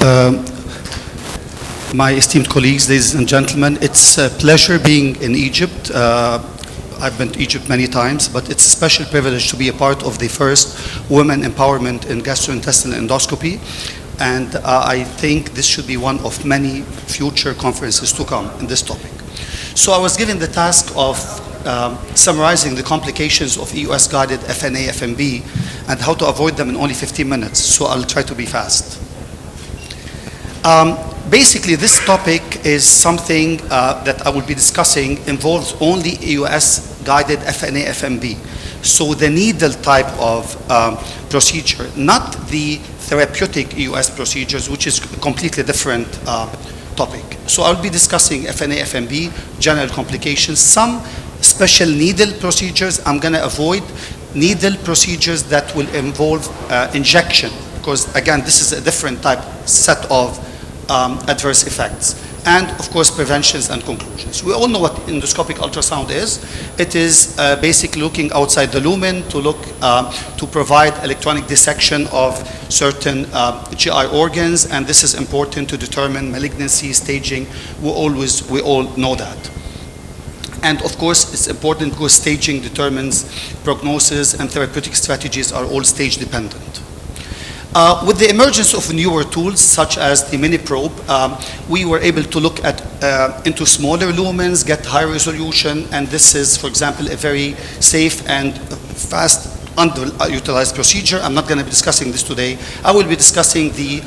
Um, my esteemed colleagues, ladies and gentlemen, it's a pleasure being in Egypt. I've been to Egypt many times, but it's a special privilege to be a part of the first women empowerment in gastrointestinal endoscopy. And I think this should be one of many future conferences to come in this topic. So I was given the task of summarizing the complications of EUS-guided FNA, FNB, and how to avoid them in only 15 minutes. So I'll try to be fast. Basically, this topic is something that I will be discussing involves only EUS-guided FNA, FNB. So the needle type of procedure, not the therapeutic EUS procedures, which is a completely different topic. So I'll be discussing FNA, FNB, general complications, some special needle procedures. I'm going to avoid needle procedures that will involve injection, because again, this is a different type set of adverse effects. And of course, preventions and conclusions. We all know what endoscopic ultrasound is. It is basically looking outside the lumen to look to provide electronic dissection of certain GI organs, and this is important to determine malignancy staging. We all know that. And of course, it's important because staging determines prognosis, and therapeutic strategies are all stage dependent. With the emergence of newer tools such as the mini probe, we were able to look at into smaller lumens, get high resolution, and this is, for example, a very safe and fast underutilized procedure. I'm not going to be discussing this today. I will be discussing the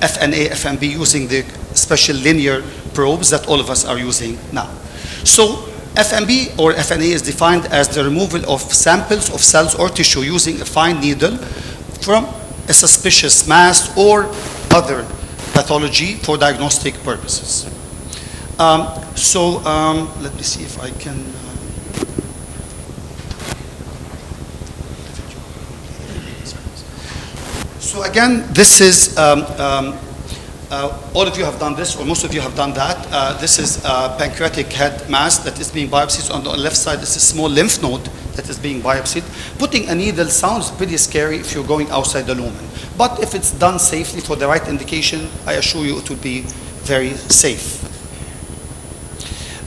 FNA, FNB using the special linear probes that all of us are using now. So FNB or FNA is defined as the removal of samples of cells or tissue using a fine needle from a suspicious mass or other pathology for diagnostic purposes. Let me see if I can. So again, this is, all of you have done this, or most of you have done that. This is a pancreatic head mass that is being biopsied. On the left side, this is a small lymph node that is being biopsied. Putting a needle sounds pretty scary if you're going outside the lumen. But if it's done safely for the right indication, I assure you it will be very safe.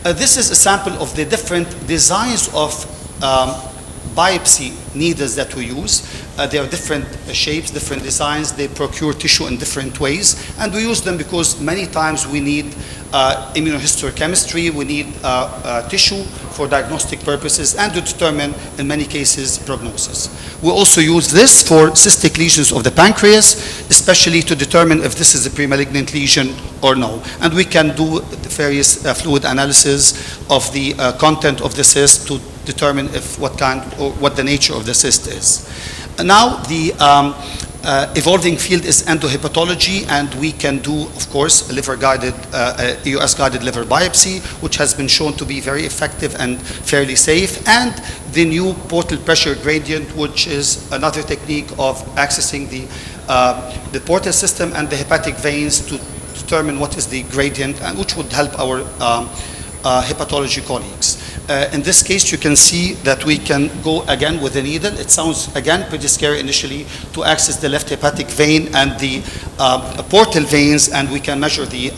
This is a sample of the different designs of biopsy needles that we use. They are different shapes, different designs. They procure tissue in different ways. And we use them because many times we need immunohistochemistry, we need tissue for diagnostic purposes, and to determine, in many cases, prognosis. We also use this for cystic lesions of the pancreas, especially to determine if this is a premalignant lesion or no. And we can do various fluid analysis of the content of the cyst to determine if what kind or what the nature of the cyst is. Now the evolving field is endohepatology, and we can do, of course, a liver-guided, EUS-guided liver biopsy, which has been shown to be very effective and fairly safe, and the new portal pressure gradient, which is another technique of accessing the portal system and the hepatic veins to determine what is the gradient, and which would help our hepatology colleagues. In this case, you can see that we can go again with the needle. It sounds, again, pretty scary initially to access the left hepatic vein and the portal veins, and we can measure the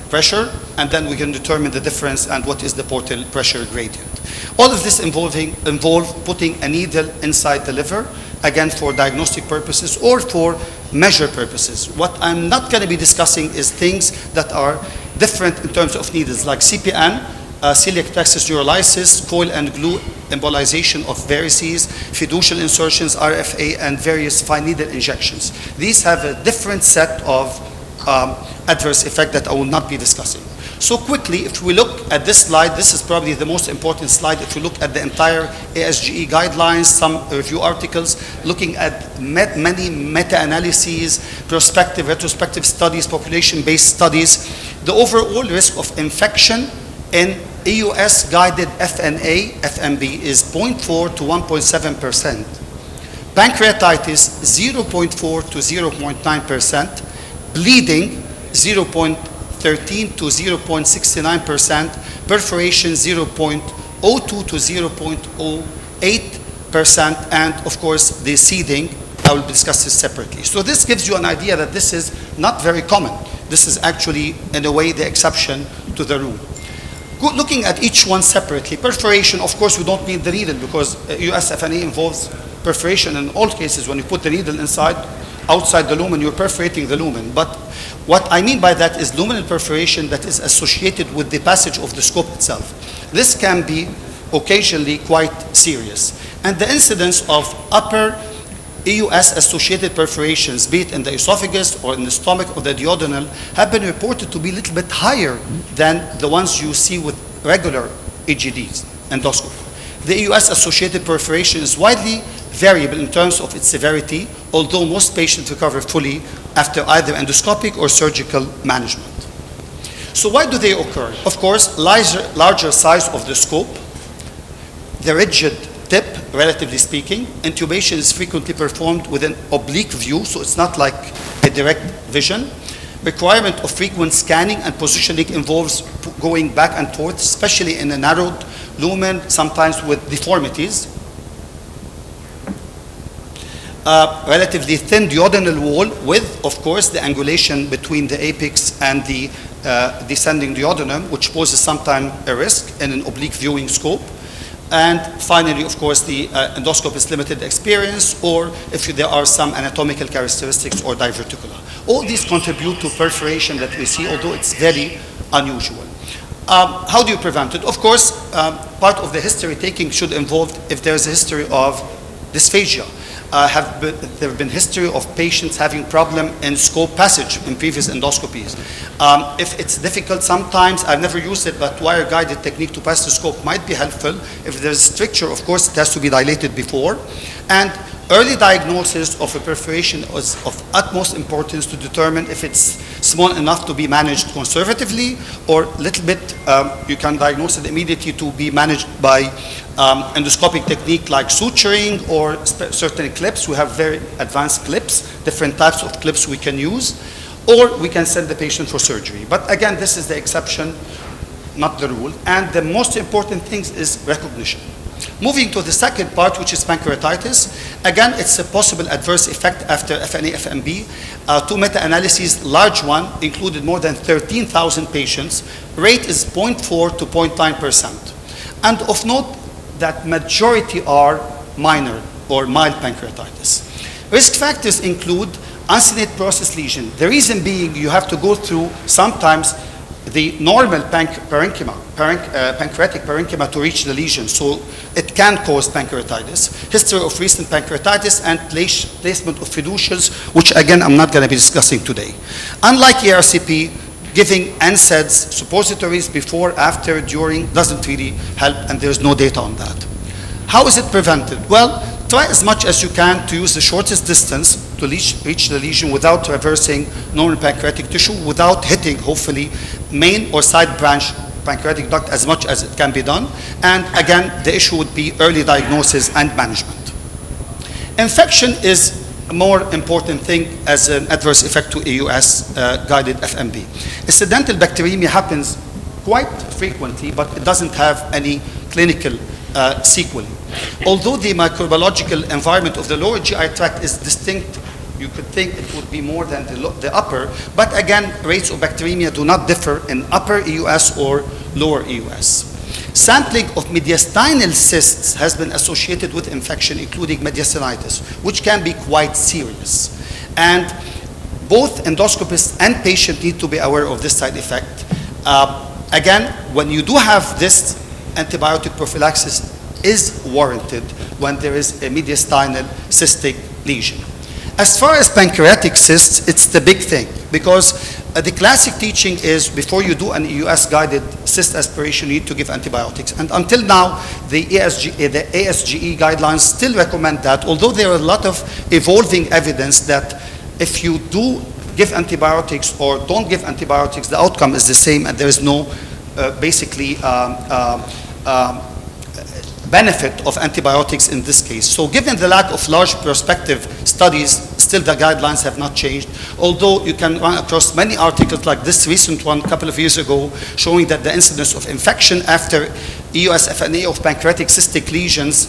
pressure, and then we can determine the difference and what is the portal pressure gradient. All of this involve putting a needle inside the liver, again, for diagnostic purposes or for measure purposes. What I'm not going to be discussing is things that are different in terms of needles, like CPN, celiac plexus neurolysis, coil and glue embolization of varices, fiducial insertions, RFA, and various fine needle injections. These have a different set of adverse effect that I will not be discussing. So quickly, if we look at this slide, this is probably the most important slide. If we look at the entire ASGE guidelines, some review articles, looking at many meta-analyses, prospective, retrospective studies, population-based studies, the overall risk of infection in EUS-guided FNA, FNB is 0.4 to 1.7%. Pancreatitis, 0.4 to 0.9%. Bleeding, 0.13 to 0.69%. Perforation, 0.02 to 0.08%. And of course, the seeding, I will discuss this separately. So this gives you an idea that this is not very common. This is actually, in a way, the exception to the rule. Looking at each one separately, perforation, of course, we don't need the needle because EUS FNA involves perforation in all cases. When you put the needle outside the lumen, you're perforating the lumen. But what I mean by that is luminal perforation that is associated with the passage of the scope itself. This can be occasionally quite serious. And the incidence of upper EUS-associated perforations, be it in the esophagus or in the stomach or the duodenal, have been reported to be a little bit higher than the ones you see with regular EGDs, endoscopy. The EUS-associated perforation is widely variable in terms of its severity, although most patients recover fully after either endoscopic or surgical management. So why do they occur? Of course, larger size of the scope, the rigid tip, relatively speaking. Intubation is frequently performed with an oblique view, so it's not like a direct vision. Requirement of frequent scanning and positioning involves going back and forth, especially in a narrowed lumen, sometimes with deformities. Relatively thin duodenal wall with, of course, the angulation between the apex and the descending duodenum, which poses sometimes a risk in an oblique viewing scope. And finally, of course, the endoscope is limited experience, or if there are some anatomical characteristics or diverticula. All these contribute to perforation that we see, although it's very unusual. How do you prevent it? Of course, part of the history taking should involve if there's a history of dysphagia. There have been history of patients having problem in scope passage in previous endoscopies. If it's difficult sometimes, I've never used it, but wire-guided technique to pass the scope might be helpful. If there's stricture, of course, it has to be dilated before. And early diagnosis of a perforation is of utmost importance to determine if it's small enough to be managed conservatively, or a little bit, you can diagnose it immediately to be managed by endoscopic technique like suturing or certain clips. We have very advanced clips, different types of clips we can use, or we can send the patient for surgery. But again, this is the exception, not the rule. And the most important thing is recognition. Moving to the second part, which is pancreatitis. Again, it's a possible adverse effect after FNA, FNB. Two meta-analyses, large one, included more than 13,000 patients. Rate is 0.4 to 0.9%. And of note that majority are minor or mild pancreatitis. Risk factors include uncinate process lesion. The reason being you have to go through sometimes the normal pancreatic parenchyma to reach the lesion, so it can cause pancreatitis. History of recent pancreatitis and placement of fiducials, which again I'm not going to be discussing today. Unlike ERCP, giving NSAIDs, suppositories before, after, during doesn't really help, and there's no data on that. How is it prevented? Well, try as much as you can to use the shortest distance to reach the lesion without traversing normal pancreatic tissue, without hitting, hopefully, main or side branch pancreatic duct as much as it can be done. And again, the issue would be early diagnosis and management. Infection is a more important thing as an adverse effect to EUS guided FNB. Incidental bacteremia happens quite frequently, but it doesn't have any clinical sequelae. Although the microbiological environment of the lower GI tract is distinct, you could think it would be more than the upper, but again, rates of bacteremia do not differ in upper EUS or lower EUS. Sampling of mediastinal cysts has been associated with infection, including mediastinitis, which can be quite serious. And both endoscopists and patient need to be aware of this side effect. Again, when you do have this, antibiotic prophylaxis is warranted when there is a mediastinal cystic lesion. As far as pancreatic cysts, it's the big thing, because the classic teaching is before you do an EUS-guided cyst aspiration, you need to give antibiotics. And until now, the ASGE guidelines still recommend that, although there are a lot of evolving evidence that if you do give antibiotics or don't give antibiotics, the outcome is the same, and there is no benefit of antibiotics in this case. So given the lack of large prospective studies, still the guidelines have not changed, although you can run across many articles like this recent one a couple of years ago showing that the incidence of infection after EUS FNA of pancreatic cystic lesions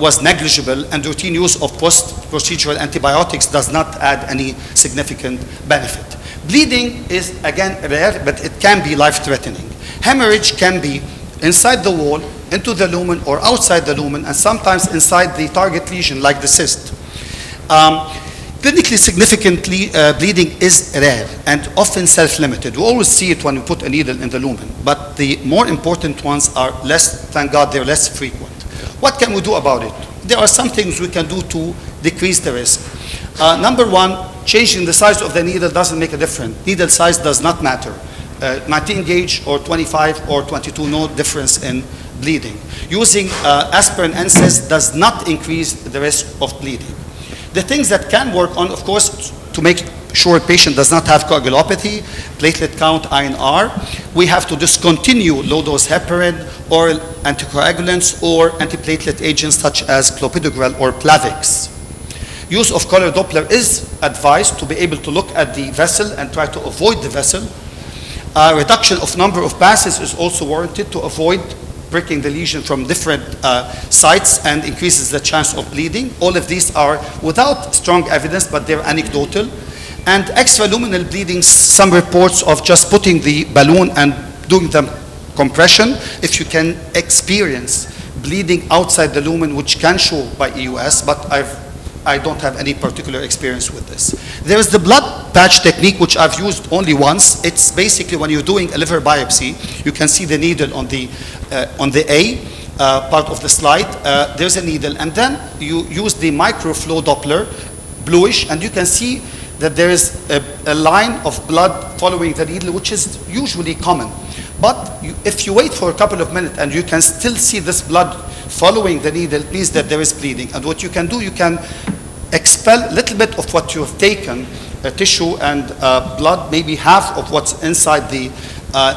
was negligible, and routine use of post-procedural antibiotics does not add any significant benefit. Bleeding is again rare, but it can be life-threatening. Hemorrhage can be inside the wall, into the lumen, or outside the lumen, and sometimes inside the target lesion, like the cyst. Clinically significant bleeding is rare and often self-limited. We always see it when we put a needle in the lumen, but the more important ones are less, thank God, they're less frequent. What can we do about it? There are some things we can do to decrease the risk. Number one, changing the size of the needle doesn't make a difference. Needle size does not matter. 19 gauge or 25 or 22, no difference in bleeding. Using aspirin NSAIDs does not increase the risk of bleeding. The things that can work on, of course, to make sure a patient does not have coagulopathy, platelet count, INR, we have to discontinue low-dose heparin, oral anticoagulants, or antiplatelet agents such as clopidogrel or Plavix. Use of color Doppler is advised to be able to look at the vessel and try to avoid the vessel. Reduction of number of passes is also warranted to avoid pricking the lesion from different sites and increases the chance of bleeding. All of these are without strong evidence, but they're anecdotal. And extraluminal bleeding, some reports of just putting the balloon and doing the compression, if you can experience bleeding outside the lumen, which can show by EUS, but I don't have any particular experience with this. There is the blood patch technique, which I've used only once. It's basically when you're doing a liver biopsy, you can see the needle on the A part of the slide. There's a needle, and then you use the microflow Doppler, bluish, and you can see that there is a line of blood following the needle, which is usually common. But if you wait for a couple of minutes and you can still see this blood following the needle, it means that there is bleeding. And what you can do, you can expel a little bit of what you have taken, tissue and blood, maybe half of what's inside the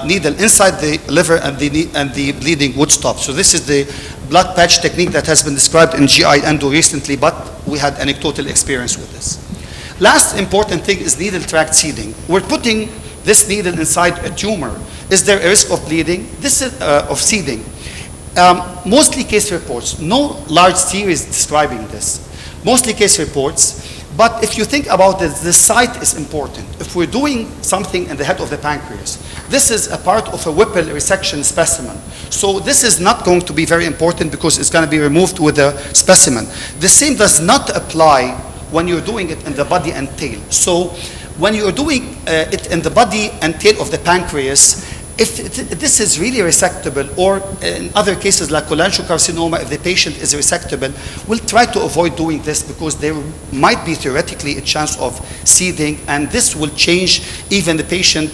needle, inside the liver, and the bleeding would stop. So this is the blood patch technique that has been described in GI endo recently, but we had anecdotal experience with this. Last important thing is needle tract seeding. We're putting this needle inside a tumor. Is there a risk of bleeding? This is of seeding. Mostly case reports, no large series describing this. Mostly case reports, but if you think about it, the site is important. If we're doing something in the head of the pancreas, this is a part of a Whipple resection specimen. So this is not going to be very important because it's going to be removed with a specimen. The same does not apply when you're doing it in the body and tail. So when you're doing it in the body and tail of the pancreas, if this is really resectable, or in other cases like cholangiocarcinoma, if the patient is resectable, we'll try to avoid doing this because there might be theoretically a chance of seeding, and this will change even the patient,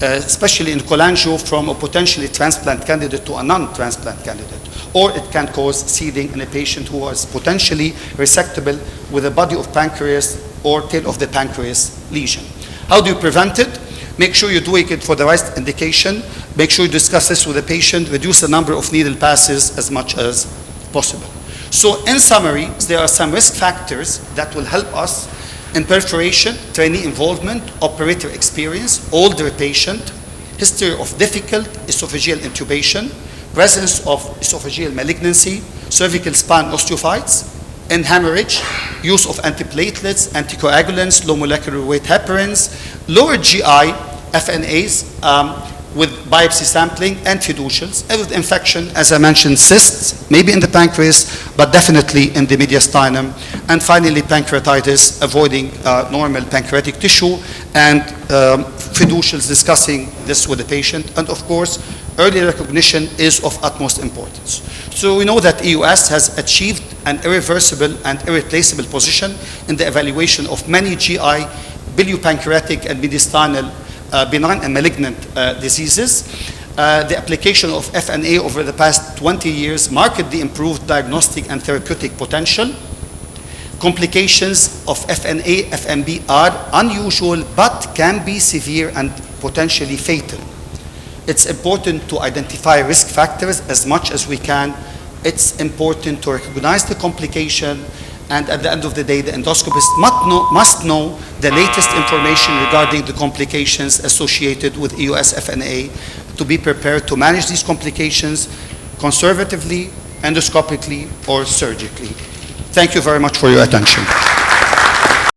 especially in cholangio, from a potentially transplant candidate to a non-transplant candidate. Or it can cause seeding in a patient who was potentially resectable with a body of pancreas or tail of the pancreas lesion. How do you prevent it? Make sure you're doing it for the right indication. Make sure you discuss this with the patient. Reduce the number of needle passes as much as possible. So in summary, there are some risk factors that will help us in perforation, trainee involvement, operator experience, older patient, history of difficult esophageal intubation, presence of esophageal malignancy, cervical spine osteophytes, and hemorrhage, use of antiplatelets, anticoagulants, low molecular weight heparins, lower GI FNAs with biopsy sampling, and fiducials, and with infection, as I mentioned, cysts, maybe in the pancreas, but definitely in the mediastinum, and finally pancreatitis, avoiding normal pancreatic tissue, and fiducials, discussing this with the patient, and of course, early recognition is of utmost importance. So we know that EUS has achieved an irreversible and irreplaceable position in the evaluation of many GI, biliopancreatic, and mediastinal benign and malignant diseases. The application of FNA over the past 20 years markedly improved diagnostic and therapeutic potential. Complications of FNA, FNB are unusual but can be severe and potentially fatal. It's important to identify risk factors as much as we can it's important to recognize the complication, and at the end of the day, the endoscopist must know the latest information regarding the complications associated with EUS FNA to be prepared to manage these complications conservatively, endoscopically, or surgically. Thank you very much for your attention.